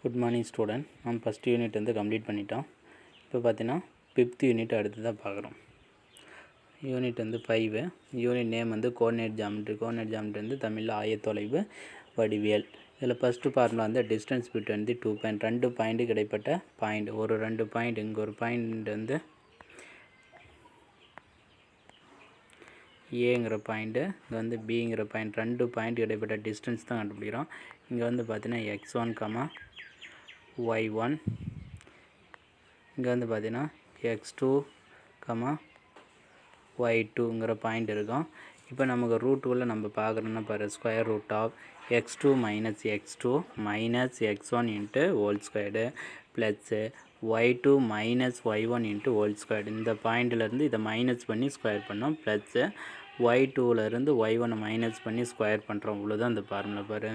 Good morning student. நம்ம first unit வந்து complete பண்ணிட்டோம். இப்போ பார்த்தீங்கன்னா 5th யூனிட் அடுத்து தான் பார்க்குறோம். யூனிட் வந்து 5. யூனிட் நேம் வந்து கோஆர்டினேட் ஜாமெட்ரி. கோஆர்டினேட் ஜாமெட்ரி வந்து தமிழில் ஆயத்தொலைவு வடிவியல். இதில் ஃபஸ்ட்டு ஃபார்முலா வந்து டிஸ்டன்ஸ் பிட்வீன் தி 2 பாயிண்ட். 2 பாயிண்ட்டுக்கு இடைப்பட்ட பாயிண்ட். ஒரு 2 பாயிண்ட், இங்கே ஒரு பாயிண்ட் வந்து ஏங்கிற பாயிண்ட்டு, இங்கே வந்து பிங்கிற பாயிண்ட். 2 பாயிண்ட் இடைப்பட்ட டிஸ்டன்ஸ் தான் கண்டுபிடிக்கிறோம். இங்கே வந்து பார்த்தீங்கன்னா x1, y1, இங்கே வந்து பார்த்தீங்கன்னா x2, y2ங்கிற பாயிண்ட் இருக்கும். இப்போ நமக்கு ரூட்டுக்குள்ளே நம்ம பார்க்குறோன்னா பாரு, square root of x2 minus x1 into whole squared plus y2 minus y1 into whole squared. இந்த பாயிண்ட்டிலேருந்து இதை மைனஸ் பண்ணி ஸ்கொயர் பண்ணோம். ப்ளஸ்ஸு y2லேருந்து y1 மைனஸ் பண்ணி ஸ்கொயர் பண்ணுறோம். இவ்வளோதான் இந்த ஃபார்முலா பாரு.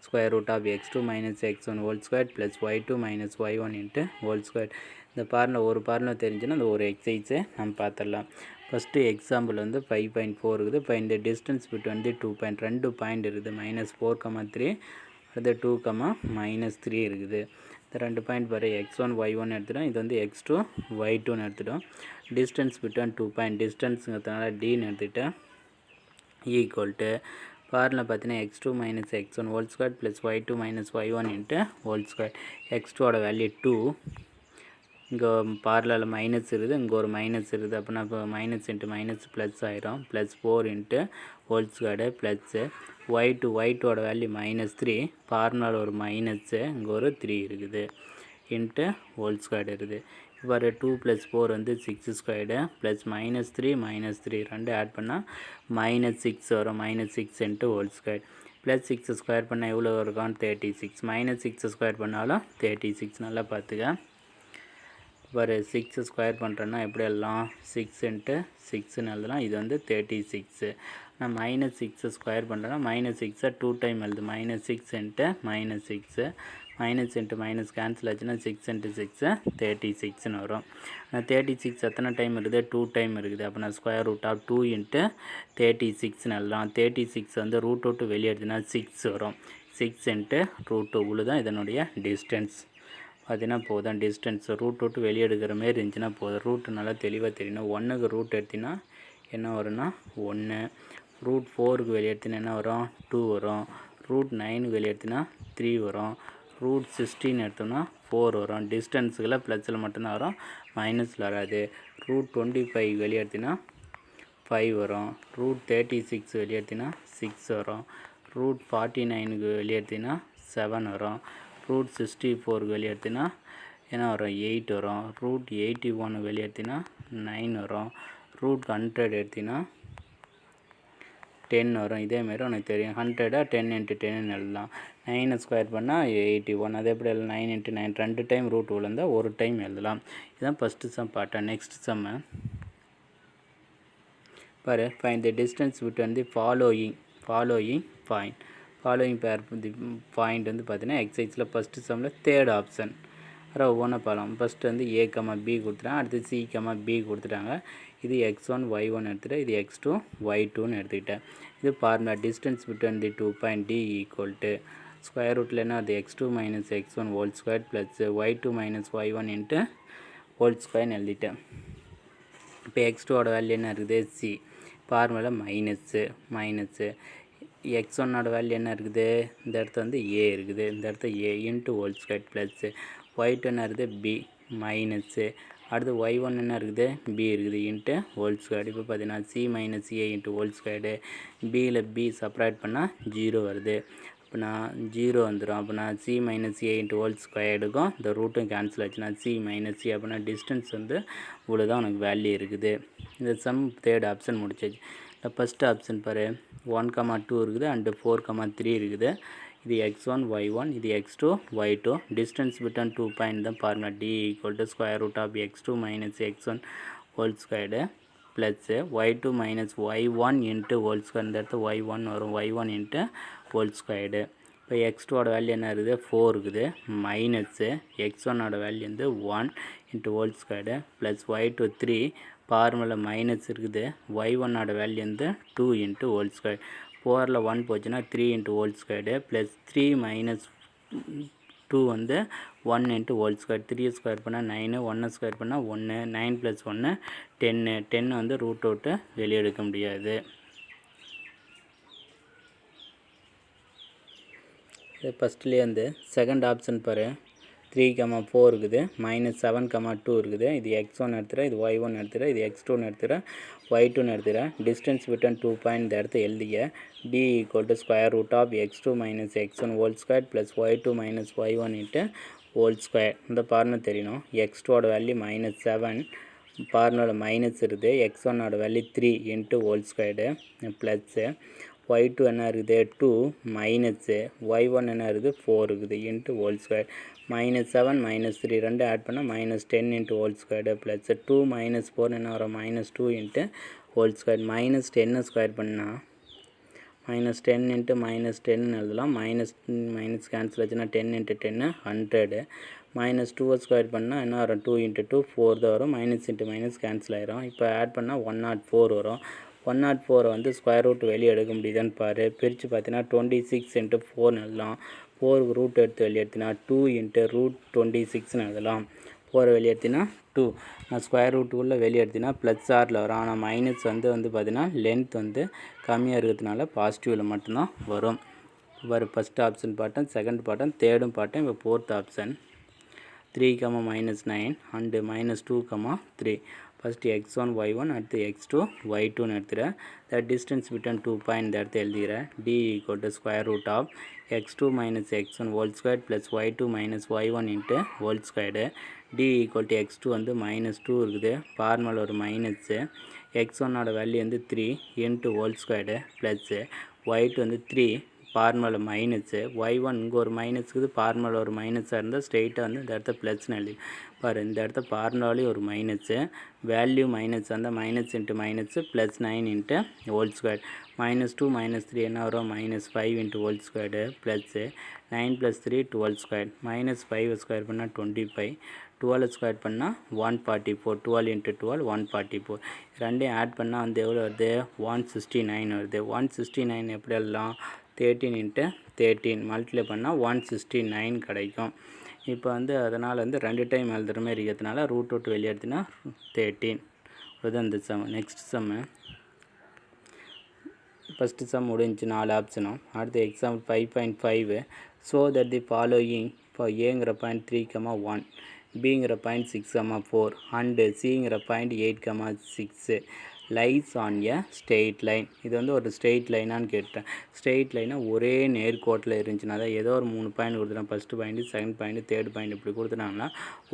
Square root of x2 minus x1 whole square plus y2 minus y1 into whole square. இந்த ஃபார்முலா ஒரு ஃபார்முலா தெரிஞ்சுன்னா அந்த ஒரு எக்ஸசைஸை நம்ம பார்த்துடலாம். ஃபஸ்ட்டு எக்ஸாம்பிள் வந்து 5.4 இருக்குது. இப்போ இந்த distance between the 2 point. 2 point இருக்குது. -4, 3 அடுத்து 2, -3 இருக்குது. இந்த 2 பாயிண்ட் பாரு, x1 y1 எடுத்துட்டோம். இது வந்து x2 y2ன்னு எடுத்துட்டோம். Distance between 2 point. டிஸ்டன்ஸுங்கிறதுனால டின்னு எடுத்துக்கிட்டேன். ஈக்குவல் டு ஃபார்முலா பார்த்தீங்கன்னா x2 minus x1 whole square plus y2 minus y1 into whole square. x2ஓட வேல்யூ 2. இங்கே பார்லரில் மைனஸ் இருக்குது, இங்கே ஒரு மைனஸ் இருக்குது. அப்படின்னா இப்போ மைனஸ் இன்ட்டு மைனஸ் ப்ளஸ் ஆயிரும். Plus 4 into whole squared plus y2ஓட வேல்யூ -3. பார்முலாவில் ஒரு மைனஸ்ஸு, இங்கே ஒரு 3 இருக்குது இன்ட்டு ஹோல் ஸ்கொயர்டு இருக்குது. இப்போ 2 + 4 வந்து 6 ஸ்கொயர்டு ப்ளஸ் -3 ரெண்டு ஆட் பண்ணால் -6 வரும். -6 into whole square plus 6 square பண்ணால் எவ்வளோ இருக்கும்? 36. -6 ஸ்கொயர் பண்ணாலும் 36. நல்லா பார்த்துக்க. ஒரு 6 ஸ்கொயர் பண்ணுறோன்னா எப்படி எழுதலாம்? 6 இன்ட்டு 6ன்னு எழுதலாம். இது வந்து 36. நான் -6 ஸ்கொயர் பண்ணுறேன்னா -6 2 டைம் எழுது. -6 into -6 minus into minus cancel ஆச்சுன்னா 6 இன்ட்டு 6 36ன்னு வரும். 36 எத்தனை டைம் இருக்குது? 2 டைம் இருக்குது. அப்போ நான் ஸ்கொயர் ரூட் ஆஃப் 2 இன்ட்டு 36ன்னு எழுதலாம். 36 வந்து ரூட் விட்டு வெளியே எடுத்துனா 6 வரும். 6 இன்ட்டு ரூட் 2 தான் இதனுடைய டிஸ்டன்ஸ். பார்த்தீங்கன்னா போதும். டிஸ்டன்ஸ் ரூட் விட்டு வெளியே எடுக்கிற மாரி இருந்துச்சுன்னா போதும். ரூட்டு நல்லா தெளிவாக தெரியணும். 1க்கு ரூட் எடுத்தினா என்ன வரும்னா 1. ரூட் 4க்கு வெளியே எடுத்தினா என்ன வரும்? 2 வரும். ரூட் 9க்கு வெளியே எடுத்தினா 3 வரும். ரூட் 16 எடுத்தோம்னா 4 வரும். டிஸ்டன்ஸுக்குள்ள ப்ளஸில் மட்டும்தான் வரும், மைனஸில் வராது. ரூட் 25 வெளியே எடுத்தினா 5 வரும். ரூட் 36 வெளியே எடுத்தினா 6 வரும். ரூட் 49க்கு வெளியே எடுத்தினா 7 வரும். ரூட் 64 வெளியே எடுத்தினா என்ன வரும்? 8 வரும். ரூட் 81 வெளியே எடுத்தினா 9 வரும். ரூட் 100 எடுத்தினா 10 வரும். இதேமாரி உனக்கு தெரியும். 100 10 இன்ட்டு 10ன்னு எழுதலாம். 9 ஸ்கொயர் பண்ணால் 81. அதே எப்படி எழுதலாம்? 9 இன்ட்டு 9 2 டைம் ரூட் விழுந்தால் ஒரு டைம் எழுதலாம். இதுதான் ஃபஸ்ட்டு சம் பார்த்தா. நெக்ஸ்ட் சம்மு பாரு. Find the distance between the following point. Following பேர் தி பாயிண்ட் வந்து பார்த்தீங்கன்னா எக்ஸசைஸில் ஃபஸ்ட்டு சம்மில் தேர்ட் ஆப்ஷன். அப்புறம் ஒவ்வொன்றா பார்க்கலாம். ஃபஸ்ட்டு வந்து A, B கொடுத்துட்டாங்க. அடுத்து C, B கொடுத்துட்டாங்க. இது x1 y1 எடுத்துகிட்டு இது x2 y2ன்னு எடுத்துக்கிட்டேன். இது formula distance between the 2 point D equal to square ரூட்டில் என்ன அது? x2 minus x1 whole square plus y2 minus y1 into whole ஸ்கொயர்னு எழுதிட்டேன். இப்போ x2ஓட வேல்யூ என்ன இருக்குது? C. ஃபார்முலா மைனஸ்ஸு x1ஓட வேல்யூ என்ன இருக்குது? இந்த இடத்துல வந்து A இருக்குது. இந்த இடத்துல A into whole square plus y2 என்ன இருக்குது? B minus. அடுத்து y1 என்ன இருக்குது? B இருக்குது இன்ட்டு ஹோல் ஸ்கொயர். இப்போ பார்த்தீங்கன்னா C minus A into whole squared. Bயில் B செப்பரேட் பண்ணால் 0 வருது. அப்போ நான் 0 வந்துடும். அப்போ நான் C minus A into whole ஸ்கொயர்டுக்கும் இந்த ரூட்டும் கேன்சல் ஆச்சுன்னா C மைனஸ் C. அப்படின்னா டிஸ்டன்ஸ் வந்து இவ்வளோதான் உனக்கு வேல்யூ இருக்குது. இந்த சம் தேர்ட் ஆப்ஷன் முடிச்சாச்சு. இந்த ஃபஸ்ட்டு ஆப்ஷன் பாரு, 1, 2 இருக்குது அண்டு 4, 3 இருக்குது. இது x1 y1, இது x2 y2. Distance between 2 point தான் formula. D equal to square root of x2 minus x1 whole squared plus y2 minus y1 into whole square. இந்த இடத்துல y1 வரும். y1 into whole squared. இப்போ x2ஓட value என்ன இருக்குது? 4 இருக்குது. Minus x1ஓட value வந்து 1 into whole squared plus y2 3. Formula minus இருக்குது. y1ஓட value வந்து 2 இன்ட்டு ஹோல் ஸ்கொயர். 4ல் 1 போச்சுன்னா 3 into whole squared plus 3 minus 2 வந்து 1 இன்ட்டு ஹோல் ஸ்கொயர், 3 ஸ்கொயர் பண்ணால் 9, 1 ஸ்கொயர் பண்ணால் 1, 9 + 1 10, 10 வந்து ரூட் விட்டு வெளியே எடுக்க முடியாது. ஃபஸ்ட்லேயே வந்து செகண்ட் ஆப்ஷன் பாரு, 3, 4 இருக்குது, -7, 2 இருக்குது. இது x1 எடுத்துகிறேன், இது y1 எடுத்துகிறேன், இது x2 எடுத்துகிறேன், y2 எடுத்துகிறேன். டிஸ்டன்ஸ் பிட்வீன் 2 பாயிண்ட் இந்த இடத்த எழுதிய d = x2 - x1 whole square plus y2 - y1 into whole square. இந்த பார்முலா தெரியணும். x2ஓட வேல்யூ -7, பார்முலாவில் மைனஸ் இருக்குது. x1ஓட value 3 into whole squared plus y2 என்ன இருக்குது 2 மைனஸு y1 என்ன இருக்குது 4 இருக்குது இன்ட்டு ஹோல் ஸ்கொயர். -7 -3 ரெண்டு ஆட் பண்ணால் -10 இன்ட்டு ஹோல் ஸ்கொயர்டு ப்ளஸ் 2 - 4 என்ன வரும் -2 இன்ட்டு ஹோல் ஸ்கொயர். -10 ஸ்கொயர் பண்ணால் -10 இன்ட்டு -10 எழுதலாம். மைனஸ் கேன்சல் ஆச்சுன்னா 10 இன்ட்டு 10 100. -2 ஸ்கொயர் பண்ணால் என்ன வரும் 2 இன்ட்டு 2 4 தான் வரும். மைனஸ் இன்ட்டு மைனஸ் கேன்சல் ஆயிரும். இப்போ ஆட் பண்ணால் 104 வரும். 104 வந்து ஸ்கொயர் ரூட் வெளியே எடுக்க முடியுதான்னு பாரு. பிரித்து பார்த்தீங்கன்னா 26 இன்ட்டு 4 எழுதலாம். 4க்கு ரூட் எடுத்து வெளியே எடுத்தினா 2 இன்ட்டு √26 எழுதலாம். 4 வெளியே எடுத்தினா 2. நான் ஸ்கொயர் ரூட்டுக்குள்ளே வெளியே எடுத்தினா ப்ளஸ் ஆரில் வரும். ஆனால் மைனஸ் வந்து பார்த்தீங்கன்னா லென்த் வந்து கம்மியாக இருக்கிறதுனால பாசிட்டிவில் மட்டும்தான் வரும். பாரு, ஃபஸ்ட் ஆப்ஷன் பார்த்தேன், செகண்ட் பார்த்தேன், தேர்டும் பார்த்தேன். இப்போ fourth option 3, -9 and -2, 3. First x1 y1 அடுத்து x2 y2 எடுத்துகிறேன். த டிஸ்டன்ஸ் பிட்வீன் 2 பாயிண்ட் இந்த இடத்த எழுதிக்கிறேன். d = x2 - x1 whole square plus y2 - y1 into whole squared. d = x2 வந்து -2 இருக்குது, பார்முலா ஒரு மைனஸு. x1ஓட வேல்யூ வந்து 3 into whole squared plus y2 வந்து 3, பார்முலா மைனஸு. y1 இங்கே ஒரு மைனஸ் இருக்குது, பார்முலா ஒரு மைனஸாக இருந்தால் ஸ்ட்ரெயிட்டாக வந்து இந்த இடத்த ப்ளஸ்ன்னு எழுதி பாரு. இந்த இடத்த பார்முலாவிலேயே ஒரு மைனஸு, வேல்யூ மைனஸ் அந்த minus into minus plus 9 into whole square. -2 - 3 என்ன வரும் -5 into whole squared plus 9 + 3 12 square. -5 square பண்ணால் 25, 12 ஸ்கொயர் பண்ணால் 144, 12 இன்ட்டு 12 144. ரெண்டையும் ஆட் பண்ணால் வந்து எவ்வளோ வருது 169 வருது. 169 எப்படி எழுதலாம் 13 இன்ட்டு 13 மல்டிப்ளை பண்ணால் 169 கிடைக்கும். இப்போ வந்து அதனால் வந்து 2 டைம் எழுதுகிற மாதிரி இருக்கிறதுனால ரூட் விட்டு வெளியே எடுத்தினா 13. அதுதான் இந்த sum. Next sum, first sum முடிஞ்சு 4 ஆப்ஷனும். அடுத்து example 5.5. So that the following இப்போ ஏங்கிற பாயிண்ட் 3, 1, பிங்கிற பாயிண்ட் 6, 4 அண்டு சிங்கிற point 8, 6 lies on a straight line. இது வந்து ஒரு ஸ்ட்ரெயிட் லைனான்னு கேட்டேன். ஸ்ட்ரெயிட் லைனாக ஒரே நேர்கோட்டில் இருந்துச்சுன்னா தான் ஏதோ ஒரு 3 பாயிண்ட் கொடுத்துட்டேன். First point, second point, third point இப்படி கொடுத்துட்டாங்கன்னா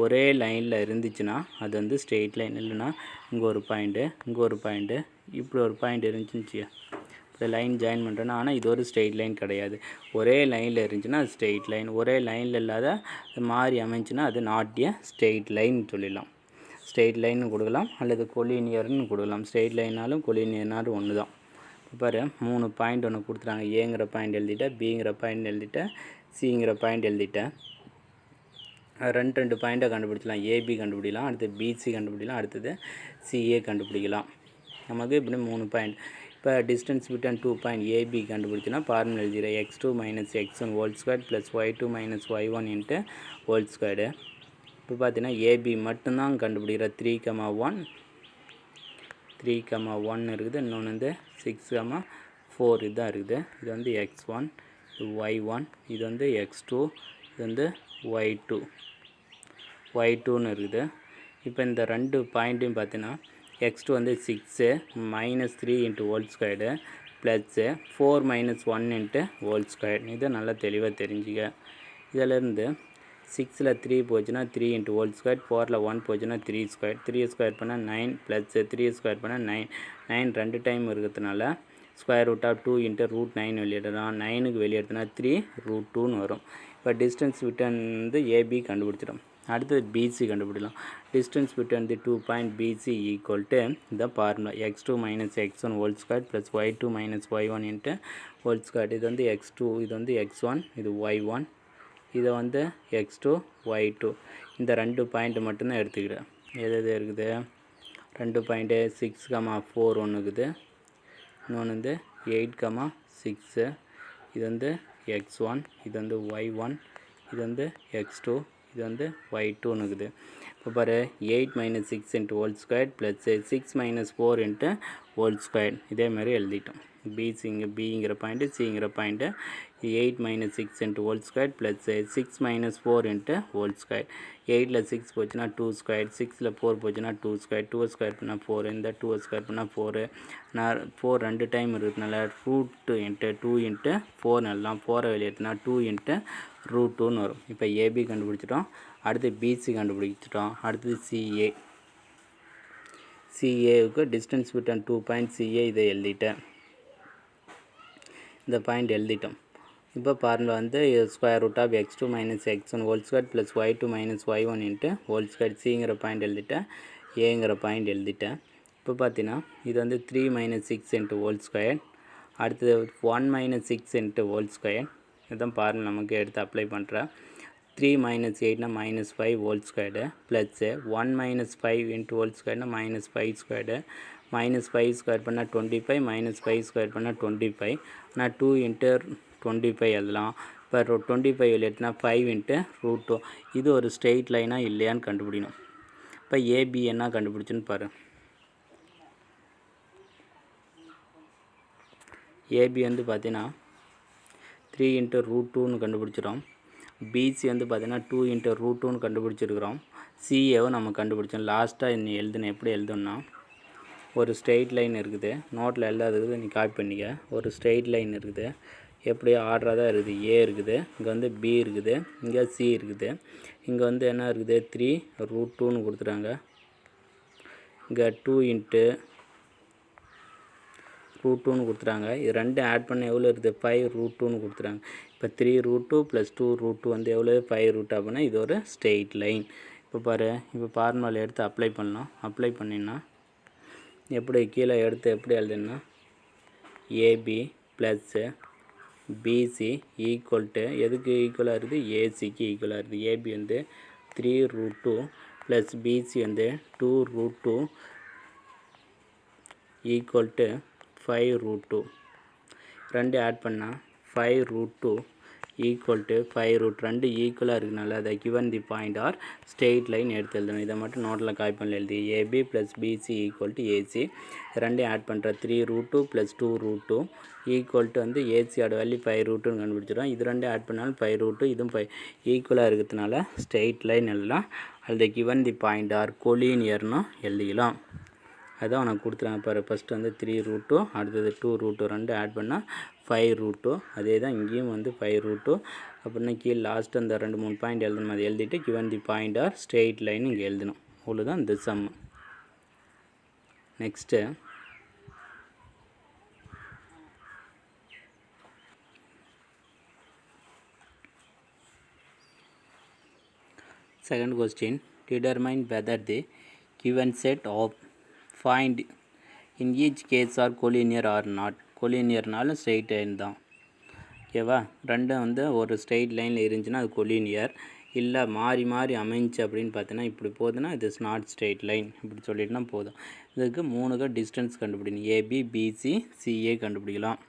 ஒரே லைனில் இருந்துச்சுன்னா அது வந்து ஸ்ட்ரெயிட் லைன். இல்லைன்னா இங்கே ஒரு பாயிண்ட்டு, இங்கே ஒரு பாயிண்ட்டு, இப்படி ஒரு பாயிண்ட் இருந்துச்சு, இப்போ லைன் ஜாயின் பண்ணுறேன்னா. ஆனால் இது ஒரு ஸ்ட்ரெயிட் லைன் கிடையாது. ஒரே லைனில் இருந்துச்சுன்னா அது ஸ்ட்ரெயிட் லைன். ஒரே லைனில் இல்லாத மாறி அமைஞ்சுன்னா அது நாட் எ ஸ்ட்ரெயிட் லைன் சொல்லிடலாம். ஸ்ட்ரெயிட் லைன்னு கொடுக்கலாம் அல்லது கொலினியர்னு கொடுக்கலாம். ஸ்ட்ரெயிட் லைனாலும் கொலினியர்னாலும் ஒன்று தான். பாரு, 3 பாயிண்ட் ஒன்று கொடுத்துட்டாங்க. ஏங்கிற பாயிண்ட் எழுதிட்டேன், பிங்கிற பாயிண்ட் எழுதிட்டேன், சிங்கிற பாயிண்ட் எழுதிட்டேன். 2 பாயிண்ட்டை கண்டுபிடிச்சலாம். ஏபி கண்டுபிடிக்கலாம், அடுத்து பிசி கண்டுபிடிக்கலாம், அடுத்தது சிஏ கண்டுபிடிக்கலாம். நமக்கு இப்படி 3 பாயிண்ட். இப்போ டிஸ்டன்ஸ் பிட்வீன் 2 பாயிண்ட் ஏபி கண்டுபிடிச்சினா ஃபார்முலா எழுதிக்கிறேன். x2 - x1 whole square plus y2 - y1 into whole squared. இப்போ பார்த்தீங்கன்னா ஏபி மட்டும்தான் கண்டுபிடிக்கிற. 3, 1 இருக்குது. இன்னொன்று வந்து 6, 4 இதுதான் இருக்குது. இது வந்து x1, இது y1, இது வந்து x2, இது வந்து y2ன்னு இருக்குது. இப்போ இந்த 2 பாயிண்ட்டையும் பார்த்தீங்கன்னா x2 வந்து 6 -3 into whole squared plus 4 - 1 into whole square. இதை நல்லா தெளிவாக தெரிஞ்சுக்க. இதிலேருந்து 6ல் 3 போச்சுன்னா 3 இன்ட்டு ஹோல் ஸ்கொயர், 4ல் 1 போச்சுன்னா 3 ஸ்கொயர். 3 ஸ்கொயர் பண்ணால் 9 ப்ளஸ்ஸு 3 ஸ்கொயர் பண்ணால் 9. 9 2 டைம் இருக்கிறதுனால ஸ்கொயர் ரூட் ஆஃப் 2 இன்ட்டு √9 வெளியிடலாம். 9க்கு வெளியெடுத்தனா 3 √2ன்னு வரும். இப்போ டிஸ்டன்ஸ் பிட்வீன் வந்து ஏபி கண்டுபிடிச்சிடும். அடுத்தது பிசி கண்டுபிடிக்கலாம். Distance between the 2 point B C equal to இந்த formula x2 - x1 whole square plus y2 - y1 into whole square. இது வந்து x2, இது வந்து x1, இது y1, இதை வந்து x2, y2. இந்த 2 பாயிண்ட் மட்டும்தான் எடுத்துக்கிறேன். எது எது இருக்குது 2 பாயிண்ட்டு 6, 4 ஒன்று இருக்குது. இன்னொன்று வந்து 8, 6. இது வந்து x1, இது வந்து y1, இது வந்து x2, இது வந்து y2ன்னு இருக்குது. இப்போ பாரு 8 minus 6 into whole square plus 6 minus 4 into whole square இதே மாதிரி எழுதிட்டோம். பிசி இங்கே பிங்கிற பாயிண்ட்டு சிங்கிற point 8 minus 6 into whole square plus 6 minus 4 into whole square. 8ல் 6 போச்சுன்னா 2 ஸ்கொயர், 6ல் 4 போச்சுன்னா 2 ஸ்கொயர், 2 ஸ்கொயர் பண்ணால் 4, இந்த 2 ஸ்கொயர் பண்ணால் 4. நான் 4 2 டைம் இருக்கிறதுனால ரூட் இன்ட்டு 2 இன்ட்டு 4 எல்லாம் 4 வெளியேற்றினா 2 இன்ட்டு ரூட் 2ன்னு வரும். இப்போ ஏபி கண்டுபிடிச்சிட்டோம். அடுத்து பிசி கண்டுபிடிச்சிட்டோம். அடுத்தது சிஏ. சிஏவுக்கு டிஸ்டன்ஸ் பிட்வீன் 2 பாயிண்ட் சிஏ இதை எழுதிட்டேன். இந்த பாயிண்ட் எழுதிட்டோம். இப்போ பாருங்கள் வந்து square root of x2 minus x1 whole square plus y2 minus y1 into whole square. சிங்கிற பாயிண்ட் எழுதிட்டேன், ஏங்கிற பாயிண்ட் எழுதிட்டேன். இப்போ பார்த்தீங்கன்னா இது வந்து 3 மைனஸ் 6 இன்ட்டு ஹோல் ஸ்கொயர். அடுத்தது 1 மைனஸ் 6 இன்ட்டு ஹோல் ஸ்கொயர். இதுதான் பாருங்கள் நமக்கு எடுத்து அப்ளை பண்ணுறேன். 3 மைனஸ் 8னா minus 5 whole squared plus 1 minus 5 into whole ஸ்கொயர்னா மைனஸ் 5 ஸ்கொயர்டு. மைனஸ் 5 ஸ்கொயர் பண்ணால் 25, மைனஸ் 5 ஸ்கொயர் பண்ணால் 25. நான் 2 இன்ட்டு 25 எழுதலாம். இப்போ 25 எழுதினா 5 இன்ட்டு ரூட் 2. இது ஒரு ஸ்ட்ரெயிட் லைனாக இல்லையான்னு கண்டுபிடிக்கணும். இப்போ ஏபி என்ன கண்டுபிடிச்சுன்னு பாரு. ஏபி வந்து பார்த்தீங்கன்னா 3 இன்ட்டு ரூட் 2ன்னு கண்டுபிடிச்சிடும். பிசி வந்து பார்த்தீங்கன்னா 2 இன்ட்டு ரூட் 2ன்னு கண்டுபிடிச்சிருக்கிறோம். சிஏவை நம்ம கண்டுபிடிச்சோம். லாஸ்ட்டாக இன்னும் எழுதுனேன். எப்படி எழுதணும்னா ஒரு ஸ்ட்ரெயிட் லைன் இருக்குது. நோட்டில் எழுதாதது நீ காப்பி பண்ணிக்க. ஒரு ஸ்ட்ரெயிட் லைன் இருக்குது. எப்படி ஆர்டராக தான் இருக்குது. ஏ இருக்குது, இங்கே வந்து பி இருக்குது, இங்கே சி இருக்குது, இங்கே வந்து என்ன இருக்குது 3 ரூட் 2ன்னு கொடுத்துட்டாங்க. இங்கே 2 இன்ட்டு ரூட் 2ன்னு கொடுத்துட்டாங்க. இது ரெண்டும் ஆட் பண்ண எவ்வளோ இருக்குது 5 ரூட் 2ன்னு கொடுத்துட்டாங்க. இப்போ 3 ரூட் 2 ப்ளஸ் 2 ரூட் 2 வந்து எவ்வளோ 5 ரூட் அப்படின்னா இது ஒரு ஸ்ட்ரெயிட் லைன். இப்போ பாரு, இப்போ ஃபார்முலா எடுத்து அப்ளை பண்ணலாம். அப்ளை பண்ணினா எப்படி கீழே எடுத்து எப்படி எழுதுன்னா A B plus PC equal to எதுக்கு ஈக்குவலாக இருக்குது ஏசிக்கு ஈக்குவலாக இருக்குது. ஏபி வந்து 3 ரூட் 2 ப்ளஸ் பிசி வந்து 2 ரூட் 2 ஈக்குவல் டு 5 ரூட் 2. ரெண்டு ஆட் பண்ணால் 5 ரூட் 2 ஈக்குவல் டு 5 ரூட் 2 ஈக்குவலாக இருக்கனால அதை given the point are straight line எடுத்து எழுதணும். இதை மட்டும் நோட்டில் காப்பி பண்ணி எழுதி AB plus BC equal to AC. ரெண்டையும் ஆட் பண்ணுற 3 root 2 plus 2 root 2 equal to வந்து ஏசியோட வேல்யூ 5 ரூட் 2ன்னு கண்டுபிடிச்சிடும். இது ரெண்டையும் ஆட் பண்ணாலும் 5 ரூட் 2, இதுவும் 5 ஈக்குவலாக இருக்கிறதுனால ஸ்ட்ரெயிட் லைன் எழுதலாம். அல்லது கிவன் தி பாயிண்ட் ஆர் கொலீனியர்னு எழுதிக்கலாம். அதான் உனக்கு கொடுத்துருவாங்க பாரு. ஃபஸ்ட்டு வந்து 3 ரூட் 2, அடுத்தது 2 ரூட் 2 ரெண்டு ஆட் பண்ணால் 5 ரூட் 2. அதே தான் இங்கேயும் வந்து 5 ரூட் 2. அப்படின்னா கீழே லாஸ்ட்டு அந்த 2-3 பாயிண்ட் எழுதணும். அதை எழுதிட்டு given the point are straight line இங்கே எழுதணும். அவ்வளோதான் இந்த sum. Next second question, determine whether the given set of find in each case are collinear or not. collinearனாலும் ஸ்ட்ரெயிட் லைன் தான். ஓகேவா? ரெண்டும் வந்து ஒரு ஸ்ட்ரெயிட் லைனில் இருந்துச்சுன்னா அது கொலினியர். இல்லை மாறி மாறி அமைஞ்சு அப்படின்னு பார்த்தீங்கன்னா இப்படி போகுதுன்னா இது இஸ் நாட் ஸ்ட்ரெயிட் லைன் இப்படி சொல்லிட்டுனா போதும். இதுக்கு 3க்கு டிஸ்டன்ஸ் கண்டுபிடிக்கணும். ஏபி பிசி சிஏ கண்டுபிடிக்கலாம்.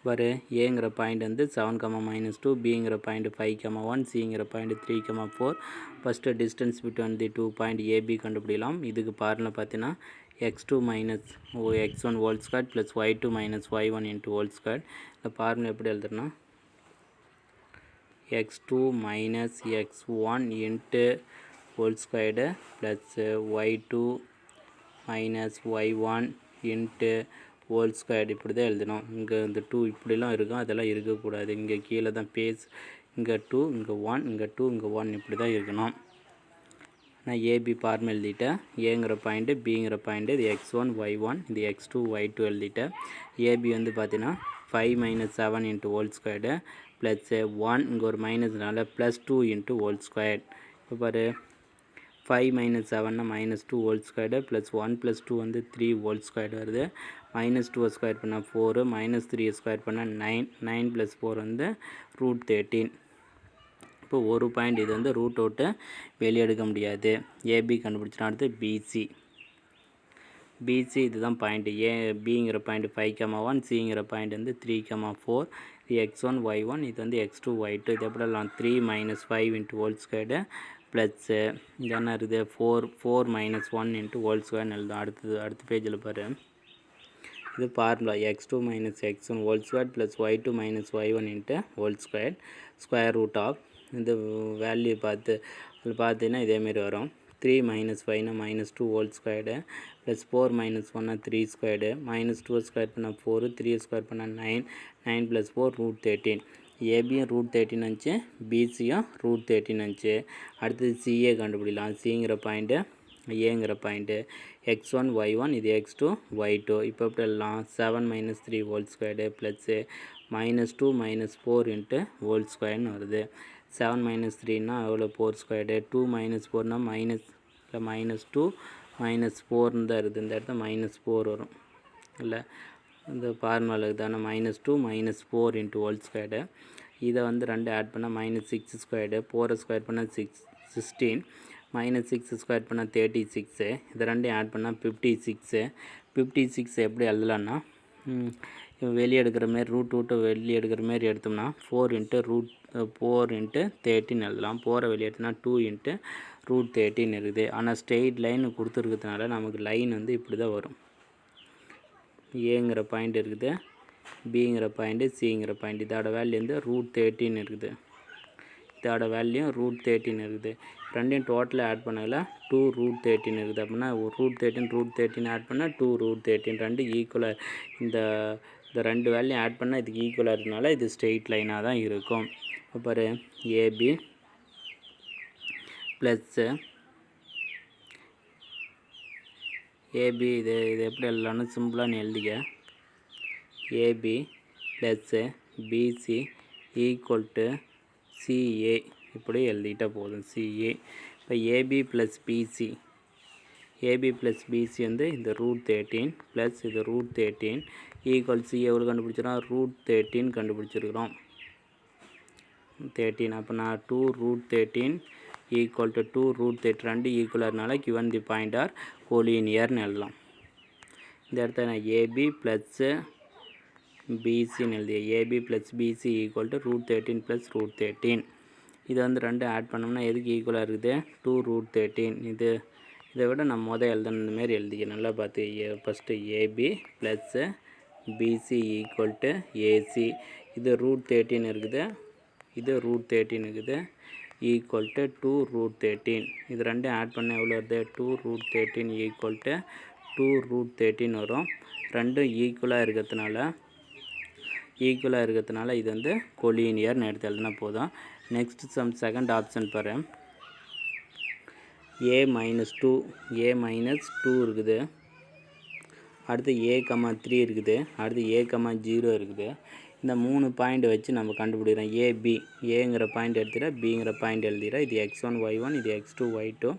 பாரு, ஏங்கிற பாயிண்ட் வந்து 7, -2, பிங்கிற பாயிண்ட் 5, 1, சிங்கிற point 3, 4. First distance between the 2 point A B கண்டுபிடிக்கலாம். இதுக்கு பாருங்கள் பார்த்தீங்கன்னா x2 minus x1 whole square plus y2 minus y1 into whole square. இந்த பாருங்கள் எப்படி எழுதுறேன்னா x2 minus x1 into whole squared plus y2 minus y1 into whole square இப்படி தான் எழுதணும். இங்கே இந்த 2 இப்படிலாம் இருக்கும், அதெல்லாம் இருக்கக்கூடாது. இங்கே கீழே தான் பேஸ். இங்கே 2, இங்கே 1, இங்கே 2, இங்கே 1 இப்படி தான் இருக்கணும். நான் ஏபி ஃபார்ம் எழுதிட்டேன். ஏங்கிற பாயிண்ட்டு பிங்கிற பாயிண்ட்டு இது x1 y1 இது x2 y2 எழுதிட்டேன். ஏபி வந்து பார்த்தீங்கன்னா 5 - 7 இன்ட்டு ஹோல் ஸ்கொயர்டு ப்ளஸ் 1 இங்கே ஒரு மைனஸ்னால ப்ளஸ் 2 இன்ட்டு ஹோல் ஸ்கொயர். இப்போ பாரு 5 - 7னா -2 ஹோல் ஸ்கொயர்டு ப்ளஸ் 1 + 2 வந்து 3 ஹோல் ஸ்கொயர்டு வருது. -2 ஸ்கொயர் பண்ணால் 4, -3 ஸ்கொயர் பண்ணால் 9, 9 + 4 வந்து ரூட் 13. இப்போ ஒரு பாயிண்ட் இது வந்து ரூட் அவுட்டு வெளியே எடுக்க முடியாது. ஏபி கண்டுபிடிச்சினா அடுத்து பிசி. பிசி இதுதான் பாயிண்ட்டு. பிங்கிற பாயிண்ட் 5, 1, சிங்கிற பாயிண்ட் வந்து 3, 4. இது x1 y1 இது வந்து x2 y2 இது எப்படி எல்லாம் 3 - 5 into whole squared ப்ளஸ் இது என்ன இருக்குது 4 - 1 into whole square எழுதும். அடுத்த பேஜில் பாரு, இது formula x2 - x1 whole square plus y2 - y1 into whole square square root of இந்த வேல்யூ அதில் பார்த்தீங்கன்னா இதேமாரி வரும். 3 - 5 -2 whole squared plus 4 - 1 3 squared -2 square பண்ணால் 4 3 ஸ்கொயர் பண்ணால் 9 + 4 √13. ஏபியும் √13 வந்துச்சு, பிசியும் √13 வந்துச்சு. அடுத்தது சிஏ கண்டுபிடிக்கலாம். சிங்கிற பாயிண்ட்டு ஏங்கிற பாயிண்ட்டு x1 y1 இது x2 y2. இப்போ எப்படி எல்லாம் 7 - 3 whole squared plus -2 - 4 into whole squareன்னு வருது. 7 - 3னா எவ்வளோ 4 squared 2 - 4னா -2 -4ன்னு தான் இருக்குது. இந்த இடத்துல -4 வரும் இல்லை, இந்த ஃபார்முலாவுக்கு தானே -2 -4 into whole squared. இதை வந்து ரெண்டு ஆட் பண்ணால் -6 squared 4 ஸ்கொயர் பண்ணால் 16 -6 ஸ்கொயர் பண்ணால் 36. இதை ரெண்டையும் ஆட் பண்ணால் 56 எப்படி எழுதலான்னா வெளியே எடுக்கிற மாரி ரூட்டு வெளியே எடுக்கிற மாரி எடுத்தோம்னா 4 into 13 எழுதலாம். 4 வெளியே எடுத்தோம்னா 2 into √13 இருக்குது. ஆனால் ஸ்ட்ரெயிட் லைன் கொடுத்துருக்கிறதுனால நமக்கு லைன் வந்து இப்படி தான் வரும். ஏங்கிற பாயிண்ட் இருக்குது, பிங்கிற பாயிண்ட்டு, சிங்கிற பாயிண்ட். இதோட வேல்யூ வந்து √13 இருக்குது. இதோட வேல்யூ √13 இருக்குது. ரெண்டையும் டோட்டலாக ஆட் பண்ணதில் 2 √13 இருக்குது. அப்படின்னா √13 ஆட் பண்ணால் 2 √13 ரெண்டு ஈக்குவலாக இந்த ரெண்டு வேல்யூ ஆட் பண்ணால் இதுக்கு ஈக்குவலாக இருக்கனால இது ஸ்ட்ரெயிட் லைனாக தான் இருக்கும். இப்போ பாரு, ஏபி ப்ளஸ்ஸு ஏபி இது எப்படி எழுதலான்னு சிம்பிளாக நீ எழுதிக்க. A B plus PC equal to C A இப்படி எழுதிக்கிட்டால் போதும். சிஏ இப்போ ஏபி ப்ளஸ் பிசி வந்து இந்த √13 ப்ளஸ் இது √13 ஈக்குவல் சி எவ்வளோ கண்டுபிடிச்சிடும் √13 கண்டுபிடிச்சிருக்கிறோம் 13. அப்போ நான் 2 √13 ஈக்குவல் டு 2 √13 ரெண்டு ஈக்குவலர்னால கிவன் தி பாயிண்ட் ஆர் கோலினியர்னு எழுதலாம். இந்த இடத்துல நான் ஏபி ப்ளஸ்ஸு பிசின்னு எழுதிய AB plus BC equal to √13 plus √13. இதை வந்து ரெண்டு ஆட் பண்ணோம்னா எதுக்கு ஈக்குவலாக இருக்குது 2 √13. இதை விட நான் எழுதுன மாரி எழுதிக்க. நல்லா பார்த்து first AB plus PC equal to AC. இது √13 இருக்குது, இது √13 இருக்குது ஈக்குவல் டு 2 √13. இது ரெண்டும் ஆட் பண்ண எவ்வளோ வருது 2 √13 ஈக்குவல் டு 2 √13 வரும். ரெண்டும் ஈக்குவலாக இருக்கிறதுனால இது வந்து கொலீனியர்னு எடுத்து எழுதுனா போதும். நெக்ஸ்ட் சம் செகண்ட் ஆப்ஷன் பாரு. a - 2 இருக்குது, அடுத்து a,3 இருக்குது, அடுத்து a,0 இருக்குது. இந்த 3 பாயிண்ட் வச்சு நம்ம கண்டுபிடிக்கிறோம். ஏங்கிற பாயிண்ட் எழுதிட, பிங்கிற பாயிண்ட் எழுதிட. இது x1 y1 இது x2 y2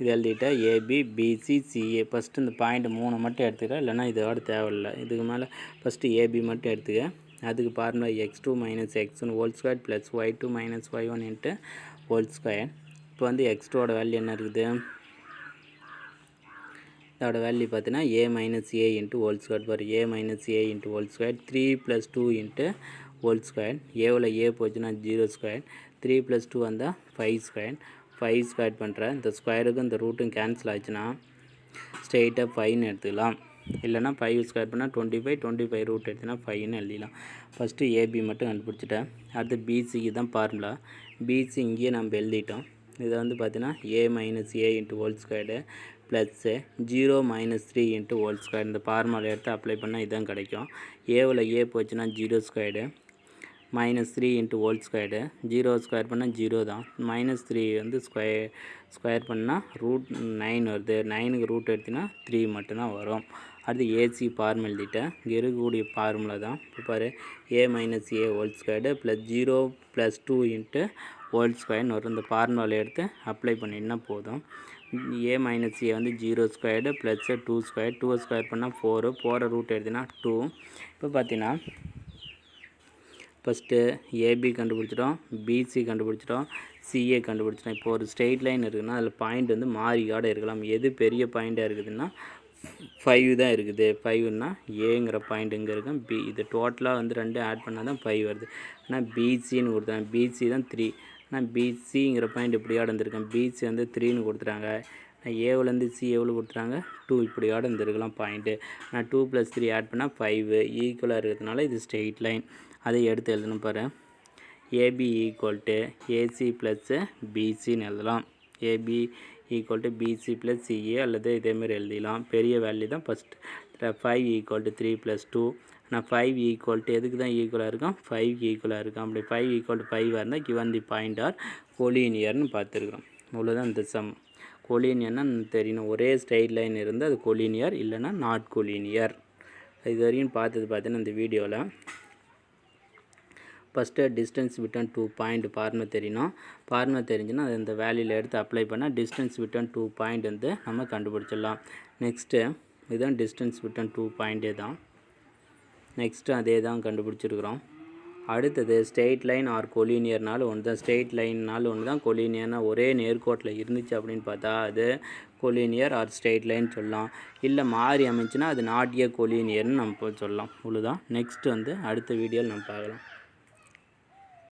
இது எழுதிட்டா ஏபி பிசி சிஏ. ஃபஸ்ட்டு இந்த பாயிண்ட் 3 மட்டும் எடுத்துக்க, இல்லைனா இதோட தேவையில்லை. இதுக்கு மேலே ஃபஸ்ட்டு ஏபி மட்டும் எடுத்துக்க. அதுக்கு formula x2 - x1 whole square plus y2 - y1 into whole square. இப்போ வந்து x2ஓட வேல்யூ என்ன இருக்குது, இதோட வேல்யூ பார்த்தீங்கன்னா a - a into whole square. Bar a - a into whole square 3 + 2 into whole square. ஏவில் a போச்சுன்னா 0 square 3 + 2 வந்தால் 5 square. 5 ஸ்கொயர் பண்ணுறேன். இந்த ஸ்கொயருக்கும் இந்த ரூட்டும் கேன்சல் ஆச்சுன்னா ஸ்ட்ரெயிட்டாக 5ன்னு எடுத்துக்கலாம். இல்லைனா 5 ஸ்கொயர் பண்ணால் 25 ரூட் எடுத்துனா 5ன்னு எழுதிக்கலாம். ஃபஸ்ட்டு ஏபி மட்டும் கண்டுபிடிச்சிட்டேன். அடுத்து பிசிக்கு தான் ஃபார்முலா. பிசி இங்கேயே நம்ம எழுதிட்டோம். இதை வந்து பார்த்தீங்கன்னா a - a into whole square plus 0 - 3 into whole square. இந்த ஃபார்முலா எடுத்து அப்ளை பண்ணால் இதுதான் கிடைக்கும். ஏவில் a போச்சுன்னா 0 square -3 into whole square 0 square பண்ணால் 0 தான். -3 வந்து ஸ்கொயர் பண்ணால் √9 வருது. 9க்கு ரூட் எடுத்தினா 3 மட்டும்தான் வரும். அடுத்து ஏசி ஃபார்முலா எழுதிட்டேன். இங்கே இருக்கக்கூடிய ஃபார்முலா தான். இப்போ பாரு a - a whole square plus 0 + 2 into whole square வரும். இந்த ஃபார்முலாவில் எடுத்து அப்ளை பண்ணினா போதும். a - a வந்து 0 square ப்ளஸ் 2 square 2 ஸ்கொயர் பண்ணால் 4 ரூட் எடுத்தினா 2. இப்போ பார்த்தீங்கன்னா ஃபஸ்ட்டு ஏபி கண்டுபிடிச்சிட்டோம், பிசி கண்டுபிடிச்சிட்டோம், சிஏ கண்டுபிடிச்சிட்டோம். இப்போ ஒரு ஸ்ட்ரெயிட் லைன் இருக்குதுன்னா அதில் பாயிண்ட் வந்து மாறிக்காட இருக்கலாம். எது பெரிய பாயிண்ட்டாக இருக்குதுன்னா 5 தான் இருக்குது. 5ன்னா ஏங்கிற பாயிண்ட் இங்கே இருக்கும். பி இது டோட்டலாக வந்து 2 ஆட் பண்ணால் தான் 5 வருது. ஆனால் பிசின்னு கொடுத்தாங்க. பிசி தான் 3. ஆனால் பிசிங்கிற பாயிண்ட் இப்படியோட இருந்திருக்கேன். பிசி வந்து 3ன்னு கொடுத்துட்டாங்க. ஏவிலேருந்து சி எவ்வளோ கொடுத்துறாங்க 2 இப்படியோட இருந்திருக்கலாம் பாயிண்ட்டு. ஆனால் 2 + 3 ஆட் பண்ணால் 5 ஈக்குவலாக இருக்கிறதுனால இது ஸ்ட்ரெயிட் லைன். அதை எடுத்து எழுதணும் பாரு. A B equal to A C plus பிசின்னு எழுதலாம். A B equal to B C plus C A அல்லது இதேமாரி எழுதிடலாம். பெரிய வேல்யூ தான் ஃபஸ்ட். 5 equal to 3 + 2. ஆனால் 5 ஈக்குவல் டு எதுக்கு தான் ஈக்குவலாக இருக்கும் 5 ஈக்குவலாக இருக்கும். அப்படி 5 ஈக்குவல் டு 5 இருந்தால் கிவன் தி பாயிண்ட் ஆர் கொலினியர்னு பார்த்துருக்குறோம். இவ்வளோதான் இந்த சம். கொலினியர்னா தெரியணும். ஒரே ஸ்ட்ரெயிட் லைன் இருந்தால் அது கொலினியர், இல்லைன்னா நாட் கொலினியர். இது வரையும் பார்த்தீங்கன்னா இந்த வீடியோவில் first distance between 2 point formula தெரியணும். ஃபார்முலா தெரிஞ்சுன்னா அது இந்த வேல்யூவில் எடுத்து அப்ளை பண்ணால் டிஸ்டன்ஸ் பிட்வீன் 2 பாயிண்ட் வந்து நம்ம கண்டுபிடிச்சிடலாம். நெக்ஸ்ட்டு இதுதான் டிஸ்டன்ஸ் பிட்வீன் 2 பாயிண்டே தான். நெக்ஸ்ட்டு அதே தான் கண்டுபிடிச்சிருக்கிறோம். அடுத்தது ஸ்ட்ரெயிட் லைன் ஆர் கொலினியர்னாலும் ஒன்று தான். ஸ்ட்ரெயிட் லைன்னாலும் ஒன்று தான். கொலினியர்னால் ஒரே நேர்கோட்டில் இருந்துச்சு அப்படின்னு பார்த்தா அது கொலினியர் ஆர் ஸ்ட்ரெயிட் லைன் சொல்லலாம். இல்லை மாறி அமைச்சுன்னா அது நாட் ஏ கொலினியர்னு நம்ம சொல்லலாம். இவ்வளோதான். நெக்ஸ்ட் வந்து அடுத்த வீடியோவில் நம்ம பார்க்கலாம்.